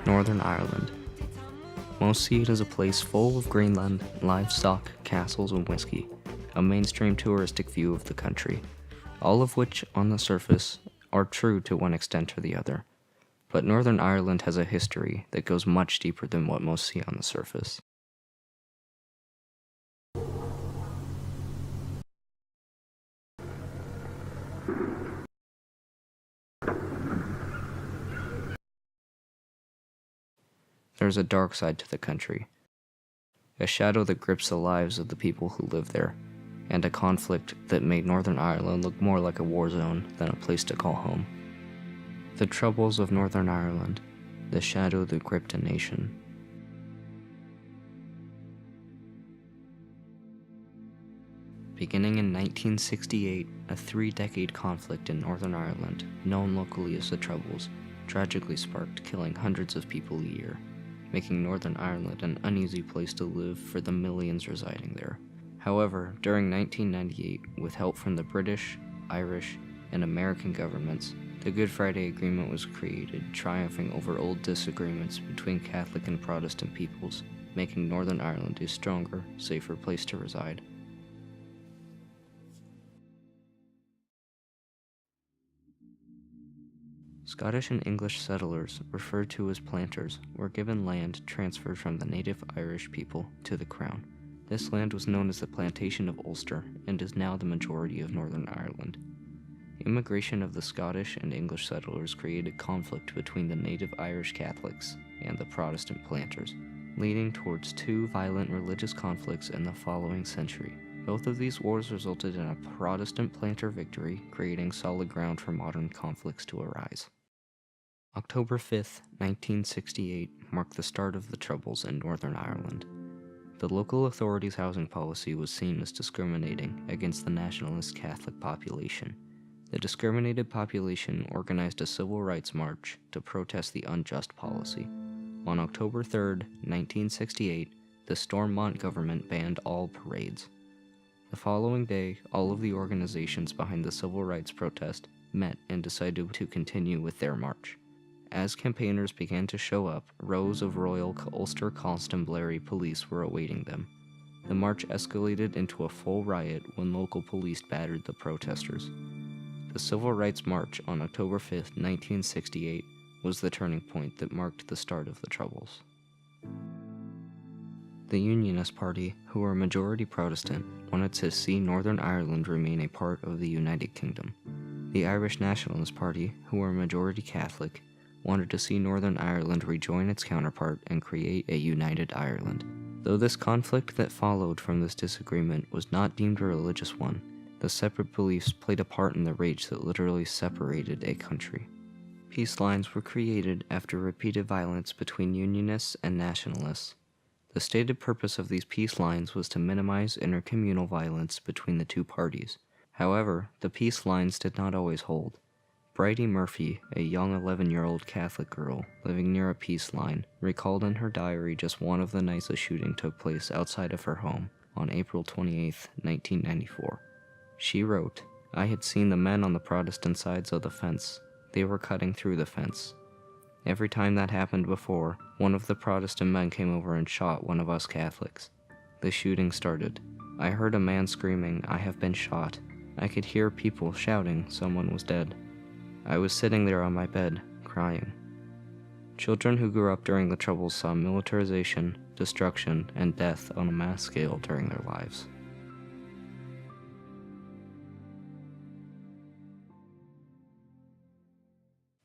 Northern Ireland. Most see it as a place full of Greenland, livestock, castles, and whiskey, a mainstream touristic view of the country, all of which, on the surface, are true to one extent or the other. But Northern Ireland has a history that goes much deeper than what most see on the surface. There's a dark side to the country, a shadow that grips the lives of the people who live there, and a conflict that made Northern Ireland look more like a war zone than a place to call home. The troubles of Northern Ireland, the shadow that gripped a nation. Beginning in 1968, a 3-decade conflict in Northern Ireland, known locally as the Troubles, tragically sparked, killing hundreds of people a year, making Northern Ireland an uneasy place to live for the millions residing there. However, during 1998, with help from the British, Irish, and American governments, the Good Friday Agreement was created, triumphing over old disagreements between Catholic and Protestant peoples, making Northern Ireland a stronger, safer place to reside. Scottish and English settlers, referred to as planters, were given land transferred from the native Irish people to the Crown. This land was known as the Plantation of Ulster and is now the majority of Northern Ireland. Immigration of the Scottish and English settlers created conflict between the native Irish Catholics and the Protestant planters, leading towards 2 violent religious conflicts in the following century. Both of these wars resulted in a Protestant planter victory, creating solid ground for modern conflicts to arise. October 5th, 1968 marked the start of the Troubles in Northern Ireland. The local authorities' housing policy was seen as discriminating against the nationalist Catholic population. The discriminated population organized a civil rights march to protest the unjust policy. On October 3rd, 1968, the Stormont government banned all parades. The following day, all of the organizations behind the civil rights protest met and decided to continue with their march. As campaigners began to show up, rows of Royal Ulster Constabulary police were awaiting them. The march escalated into a full riot when local police battered the protesters. The Civil Rights March on October 5, 1968, was the turning point that marked the start of the Troubles. The Unionist Party, who were majority Protestant, wanted to see Northern Ireland remain a part of the United Kingdom. The Irish Nationalist Party, who were majority Catholic, wanted to see Northern Ireland rejoin its counterpart and create a united Ireland. Though this conflict that followed from this disagreement was not deemed a religious one, the separate beliefs played a part in the rage that literally separated a country. Peace lines were created after repeated violence between Unionists and Nationalists. The stated purpose of these peace lines was to minimize intercommunal violence between the two parties. However, the peace lines did not always hold. Bridie Murphy, a young 11-year-old Catholic girl living near a peace line, recalled in her diary just one of the nights a shooting took place outside of her home on April 28, 1994. She wrote, "I had seen the men on the Protestant sides of the fence. They were cutting through the fence. Every time that happened before, one of the Protestant men came over and shot one of us Catholics. The shooting started. I heard a man screaming, 'I have been shot.' I could hear people shouting someone was dead. I was sitting there on my bed, crying." Children who grew up during the Troubles saw militarization, destruction, and death on a mass scale during their lives.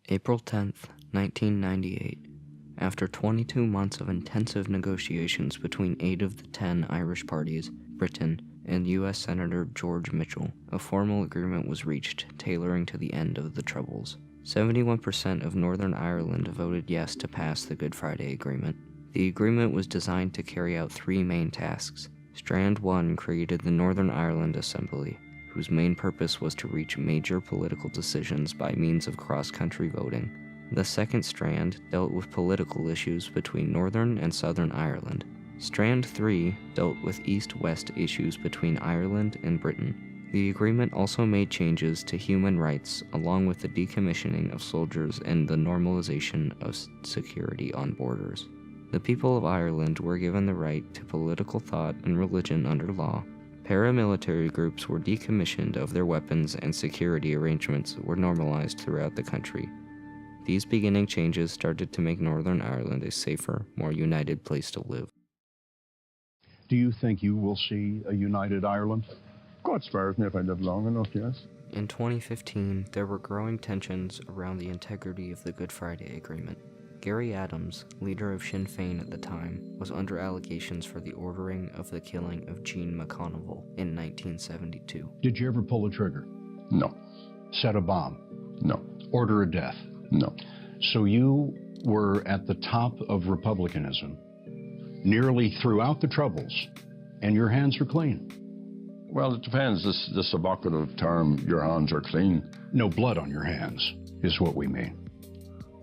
April 10th, 1998. After 22 months of intensive negotiations between 8 of the 10 Irish parties, Britain, and U.S. Senator George Mitchell, a formal agreement was reached tailoring to the end of the Troubles. 71% of Northern Ireland voted yes to pass the Good Friday Agreement. The agreement was designed to carry out 3 main tasks. Strand 1 created the Northern Ireland Assembly, whose main purpose was to reach major political decisions by means of cross-country voting. The second strand dealt with political issues between Northern and Southern Ireland. Strand 3 dealt with East-West issues between Ireland and Britain. The agreement also made changes to human rights along with the decommissioning of soldiers and the normalization of security on borders. The people of Ireland were given the right to political thought and religion under law. Paramilitary groups were decommissioned of their weapons and security arrangements were normalized throughout the country. These beginning changes started to make Northern Ireland a safer, more united place to live. Do you think you will see a united Ireland? God spares me if I live long enough, yes. In 2015, there were growing tensions around the integrity of the Good Friday Agreement. Gary Adams, leader of Sinn Féin at the time, was under allegations for the ordering of the killing of Jean McConnell in 1972. Did you ever pull the trigger? No. Set a bomb? No. Order a death? No. So you were at the top of republicanism nearly throughout the Troubles, and your hands are clean. Well, it depends. This evocative term, your hands are clean. No blood on your hands is what we mean.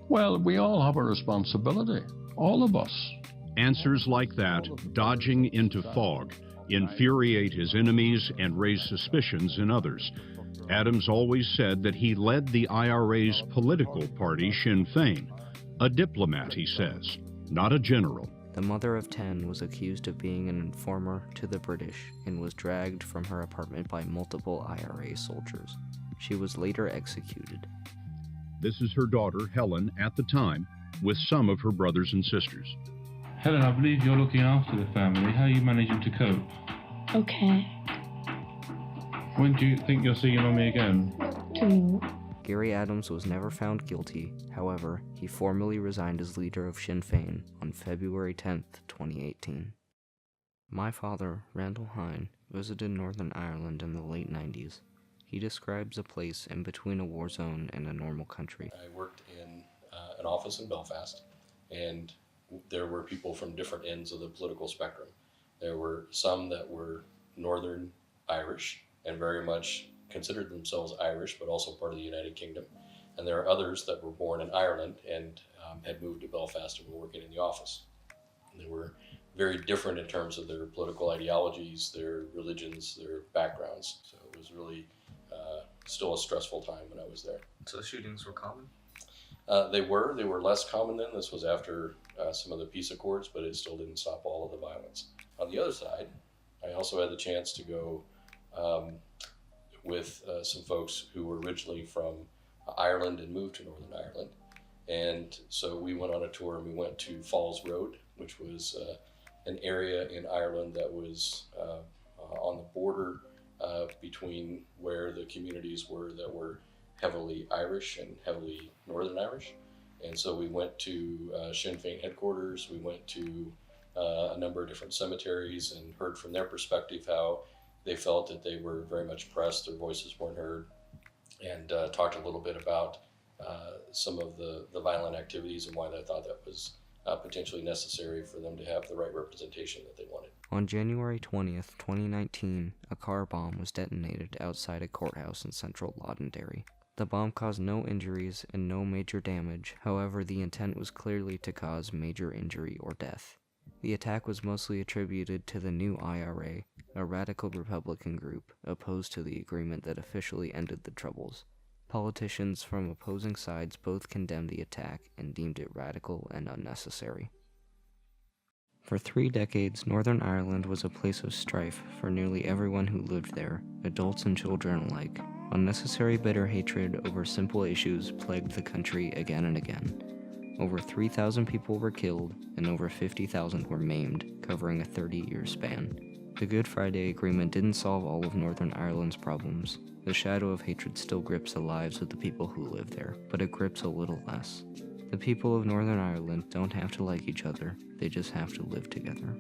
Well, we all have a responsibility. All of us. Answers like that, dodging into fog, infuriate his enemies and raise suspicions in others. Adams always said that he led the IRA's political party, Sinn Féin. A diplomat, he says, not a general. The mother of 10 was accused of being an informer to the British and was dragged from her apartment by multiple IRA soldiers. She was later executed. This is her daughter, Helen, at the time, with some of her brothers and sisters. Helen, I believe you're looking after the family. How are you managing to cope? Okay. When do you think you'll see your mummy again? Tomorrow. Gary Adams was never found guilty. However, he formally resigned as leader of Sinn Féin on February 10, 2018. My father, Randall Hine, visited Northern Ireland in the late 90s. He describes a place in between a war zone and a normal country. I worked in an office in Belfast, and there were people from different ends of the political spectrum. There were some that were Northern Irish and very much considered themselves Irish, but also part of the United Kingdom. And there are others that were born in Ireland and had moved to Belfast and were working in the office. And they were very different in terms of their political ideologies, their religions, their backgrounds. So it was really still a stressful time when I was there. So the shootings were common? They were less common then. This was after some of the peace accords, but it still didn't stop all of the violence. On the other side, I also had the chance to go with some folks who were originally from Ireland and moved to Northern Ireland. And so we went on a tour and we went to Falls Road, which was an area in Ireland that was on the border between where the communities were that were heavily Irish and heavily Northern Irish. And so we went to Sinn Féin headquarters, we went to a number of different cemeteries and heard from their perspective how they felt that they were very much pressed, their voices weren't heard, and talked a little bit about some of the violent activities and why they thought that was potentially necessary for them to have the right representation that they wanted. On January 20th, 2019, a car bomb was detonated outside a courthouse in central Londonderry. The bomb caused no injuries and no major damage, however the intent was clearly to cause major injury or death. The attack was mostly attributed to the new IRA, a radical Republican group opposed to the agreement that officially ended the Troubles. Politicians from opposing sides both condemned the attack and deemed it radical and unnecessary. For 3 decades, Northern Ireland was a place of strife for nearly everyone who lived there, adults and children alike. Unnecessary bitter hatred over simple issues plagued the country again and again. Over 3,000 people were killed, and over 50,000 were maimed, covering a 30-year span. The Good Friday Agreement didn't solve all of Northern Ireland's problems. The shadow of hatred still grips the lives of the people who live there, but it grips a little less. The people of Northern Ireland don't have to like each other, they just have to live together.